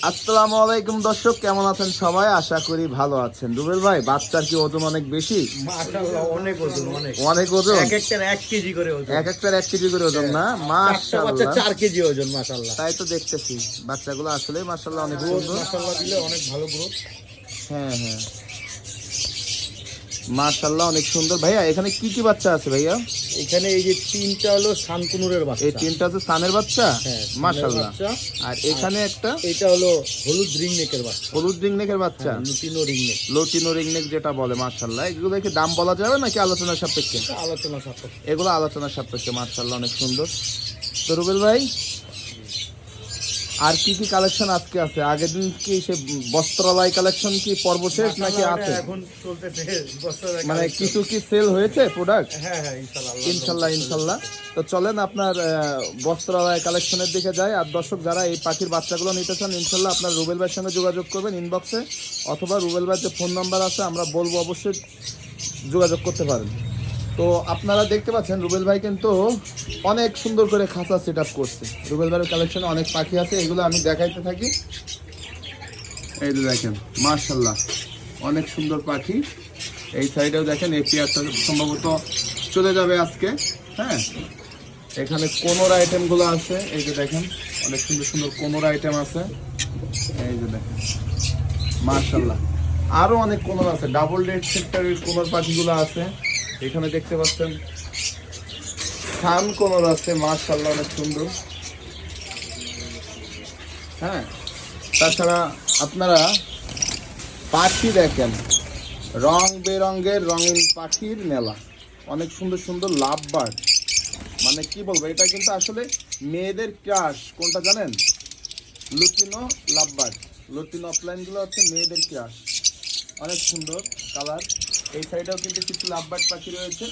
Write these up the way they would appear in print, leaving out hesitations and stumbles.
আসসালামু আলাইকুম দর্শক, কেমন আছেন সবাই? আশা করি ভালো আছেন। রুবেল ভাই, বাচ্চার কি ওজন অনেক বেশি? মাশাআল্লাহ, অনেক ওজন, অনেক ওজন। এক একটার 1 কেজি করে ওজন, এক একটার 1 কেজি করে ওজন না? চারটা বাচ্চা মাশাআল্লাহ, 4 কেজি ওজন। মাশাআল্লাহ, তাই তো দেখতেছি। বাচ্চাগুলো আসলে মাশাআল্লাহ অনেক গ্রোথ সুন্দর। মাশাআল্লাহ দিলে অনেক ভালো গ্রোথ। হ্যাঁ হ্যাঁ, মাশাআল্লাহ অনেক সুন্দর। ভাইয়া এখানে কি কি বাচ্চা আছে ভাইয়া? এখানে এই যে 3টা হলো শানকুনুরের বাচ্চা। এই 3টা আছে সানের বাচ্চা। হ্যাঁ, মাশাআল্লাহ। বাচ্চা। আর এখানে একটা এটা হলো হলুদ রিংনেকের বাচ্চা, হলুদ রিংনেকের বাচ্চা, লুটিনো রিংনেক। লটিনো রিংনেক যেটা বলে। মাশাআল্লাহ, এগুলো কি দাম বলা যাবে নাকি আলোচনা সাপেক্ষে? আলোচনা সাপেক্ষে, এগুলো আলোচনা সাপেক্ষে। মাশাআল্লাহ অনেক সুন্দর। তো রুবেল ভাই, আর কি কি কালেকশন আজকে আছে? আগের দিন কি সে বস্ত্রালয় কালেকশন কি পর্ব শেষ নাকি আছে? এখন চলতেছে বছরের মানে কিছু কি সেল হয়েছে প্রোডাক্ট? হ্যাঁ হ্যাঁ, ইনশাআল্লাহ ইনশাল্লাহ ইনশাল্লাহ। তো চলেন আপনার বস্ত্রালয় কালেকশনের দিকে যাই। আর দর্শক যারা এই পাখির বাচ্চাগুলো নিতে চান, ইনশাল্লাহ আপনার রুবেল ভাইয়ের সঙ্গে যোগাযোগ করবেন ইনবক্সে, অথবা রুবেল ভাইয়ের যে ফোন নাম্বার আছে আমরা বলবো, অবশ্যই যোগাযোগ করতে পারেন। তো আপনারা দেখতে পাচ্ছেন রুবেল ভাই কিন্তু অনেক সুন্দর করে খাঁচা সেট আপ করছে। রুবেল ভাইয়ের কালেকশনে অনেক পাখি আছে, এগুলো আমি দেখাইতে থাকি। এই যে দেখেন, মাশাআল্লাহ অনেক সুন্দর পাখি। এই সাইডেও দেখেন, এই পেয়ারটা সম্ভবত চলে যাবে আজকে। হ্যাঁ, এখানে কোনোর আইটেমগুলো আছে। এই যে দেখেন, অনেক সুন্দর সুন্দর কোনোর আইটেম আছে। এই যে দেখেন, মাশাআল্লাহ আরো অনেক কোনোর আছে। ডাবল রেড সেক্টরের কোনোর পাখিগুলো আছে। এখানে দেখতে পাচ্ছেন সান কোনোর আছে, মাশাআল্লাহ অনেক সুন্দর। হ্যাঁ, তাছাড়া আপনারা পাখি দেখেন, রং বেরঙের রঙিন পাখির মেলা, অনেক সুন্দর সুন্দর লাভ বার্ড। মানে কি বলবো, এটা কিন্তু আসলে মেয়েদের ক্রাশ। কোনটা জানেন? Lutino love bird. লুটিনো অফলাইনগুলো হচ্ছে মেয়েদের ক্রাশ, অনেক সুন্দর কালার। এই সাইডেও কিন্তু কিছু লাভবার্ড পাখি রয়েছে।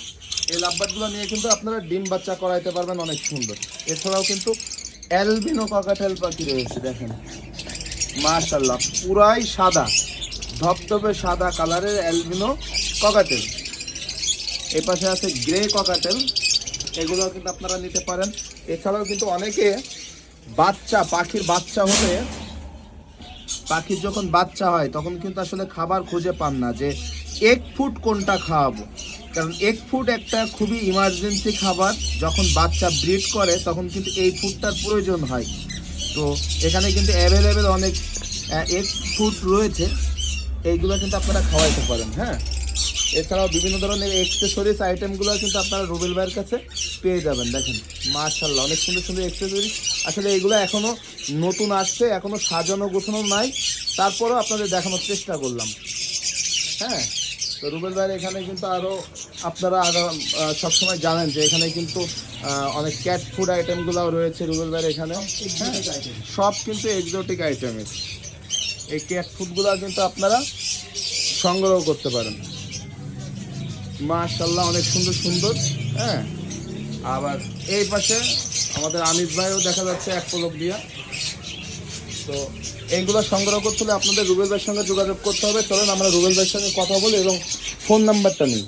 এই লাভবার্ডগুলো নিয়ে কিন্তু আপনারা ডিম বাচ্চা করাইতে পারবেন, অনেক সুন্দর। এছাড়াও কিন্তু অ্যালবিনো ককাটেল পাখি রয়েছে, দেখেন মাশাআল্লাহ, পুরাই সাদা, ধবধবে সাদা কালারের অ্যালবিনো ককাটেল। এই পাশে আছে গ্রে ককাটেল, এগুলো কিন্তু আপনারা নিতে পারেন। এছাড়াও কিন্তু অনেকে বাচ্চা, পাখির বাচ্চা হলে, পাখির যখন বাচ্চা হয় তখন কিন্তু আসলে খাবার খুঁজে পান না যে এগ ফুড কোনটা খাওয়াবো। কারণ এগ ফুড একটা খুবই ইমার্জেন্সি খাবার। যখন বাচ্চা ব্রিড করে তখন কিন্তু এই ফুডটার প্রয়োজন হয়। তো এখানে কিন্তু অ্যাভেলেবেল অনেক এগ ফুড রয়েছে, এইগুলো কিন্তু আপনারা খাওয়াইতে পারেন। হ্যাঁ, এছাড়াও বিভিন্ন ধরনের এক্সেসরিজ আইটেমগুলো কিন্তু আপনারা রুবেল ভাইয়ের কাছে পেয়ে যাবেন। দেখেন মাশাআল্লাহ অনেক সুন্দর সুন্দর এক্সেসরিজ। আসলে এগুলো এখনও নতুন আসছে, এখনও সাজানো গোছানো নাই, তারপরেও আপনাদের দেখানোর চেষ্টা করলাম। হ্যাঁ, তো রুবেল ভাইয়ের এখানে কিন্তু আরও আপনারা সবসময় জানেন যে এখানে কিন্তু অনেক ক্যাট ফুড আইটেমগুলোও রয়েছে রুবেল ভাইয়ের এখানে। সব কিন্তু এক্সোটিক আইটেমের। এই ক্যাট ফুডগুলো কিন্তু আপনারা সংগ্রহ করতে পারেন। মাশাআল্লাহ অনেক সুন্দর সুন্দর। হ্যাঁ, আবার এই পাশে আমাদের আনিস ভাইও দেখা যাচ্ছে এক পলক দিয়া। তো এইগুলো সংগ্রহ করতে হলে আপনাদের রুবেল ভাইয়ের সঙ্গে যোগাযোগ করতে হবে। চলেন আমরা রুবেল ভাইয়ের সঙ্গে কথা বলি এবং ফোন নাম্বারটা নিই।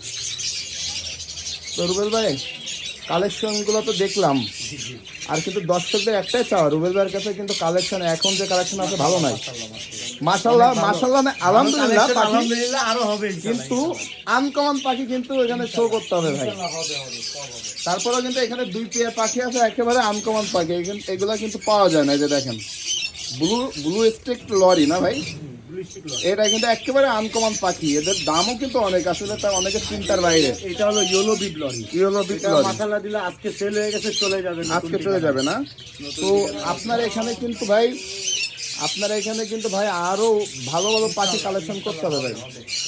তো রুবেল ভাই, কালেকশনগুলো তো দেখলাম, আর কিন্তু দর্শকদের একটাই চাওয়া, রুবেল ভাইয়ের কাছে কিন্তু কালেকশন, এখন যে কালেকশন আছে ভালো নাই। মাশাআল্লাহ মাশাআল্লাহ না, আলহামদুলিল্লাহ, আলহামদুলিল্লাহ আরো হবে, কিন্তু আনকমন পাখি কিন্তু এখানে শো করতে হবে ভাই। তারপরেও কিন্তু এখানে 2 পেয়ার পাখি আছে একেবারে আনকমন পাখি, এগুলো কিন্তু পাওয়া যায় না। এই যে দেখেন, ব্লু স্টিক লরি না ভাই, এটা কিন্তু একেবারে আনকমন পাখি। এদের দামও কিন্তু অনেক, আসলে তার অনেকের চিন্তার বাইরে। এটা হলো ইয়েলো বিট লরি। ইয়েলো বিট লরি মাশাআল্লাহ দিলে আজকে সেল হয়ে গেছে, চলে যাবে, আজকে চলে যাবে না? তো আপনার এখানে কিন্তু ভাই, আপনার এখানে কিন্তু ভাই আরো ভালো ভালো পাখি কালেকশন করতে হবে ভাই।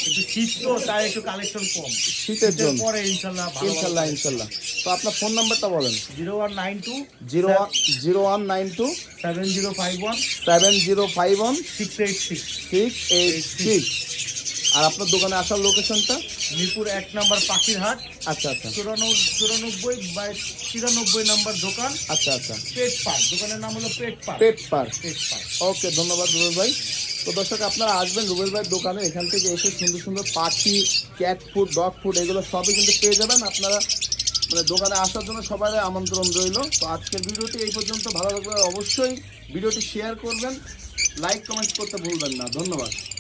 একটু শীত তো, তাই একটু কালেকশন কম, শীতের জন্য পরে ইনশাআল্লাহ ইনশাল্লাহ ইনশাল্লাহ। তো আপনার ফোন নাম্বারটা বলেন। 0192 0192 7051 7051 686। 686। আর আপনার দোকানে আসার লোকেশনটা? মিরপুর 1 নম্বর পাখির হাট। আচ্ছা আচ্ছা, 94/93 নম্বর দোকান। আচ্ছা আচ্ছা, পেট পার্ক, দোকানের নাম হলো পেট পার্ক। পেট পার্ক। পেট পার্ক। ওকে, ধন্যবাদ রুবেল ভাই। তো দর্শক আপনারা আসবেন রুবেল ভাইয়ের দোকানে, এখান থেকে এসে সুন্দর সুন্দর পাখি, ক্যাট ফুড, ডগ ফুড এগুলো সবই কিন্তু পেয়ে যাবেন। আপনারা মানে দোকানে আসার জন্য সবাই আমন্ত্রণ রইল। তো আজকের ভিডিওটি এই পর্যন্ত। ভালো লাগলে অবশ্যই ভিডিওটি শেয়ার করবেন লাইক কমেন্ট করতে ভুলবেন না। ধন্যবাদ।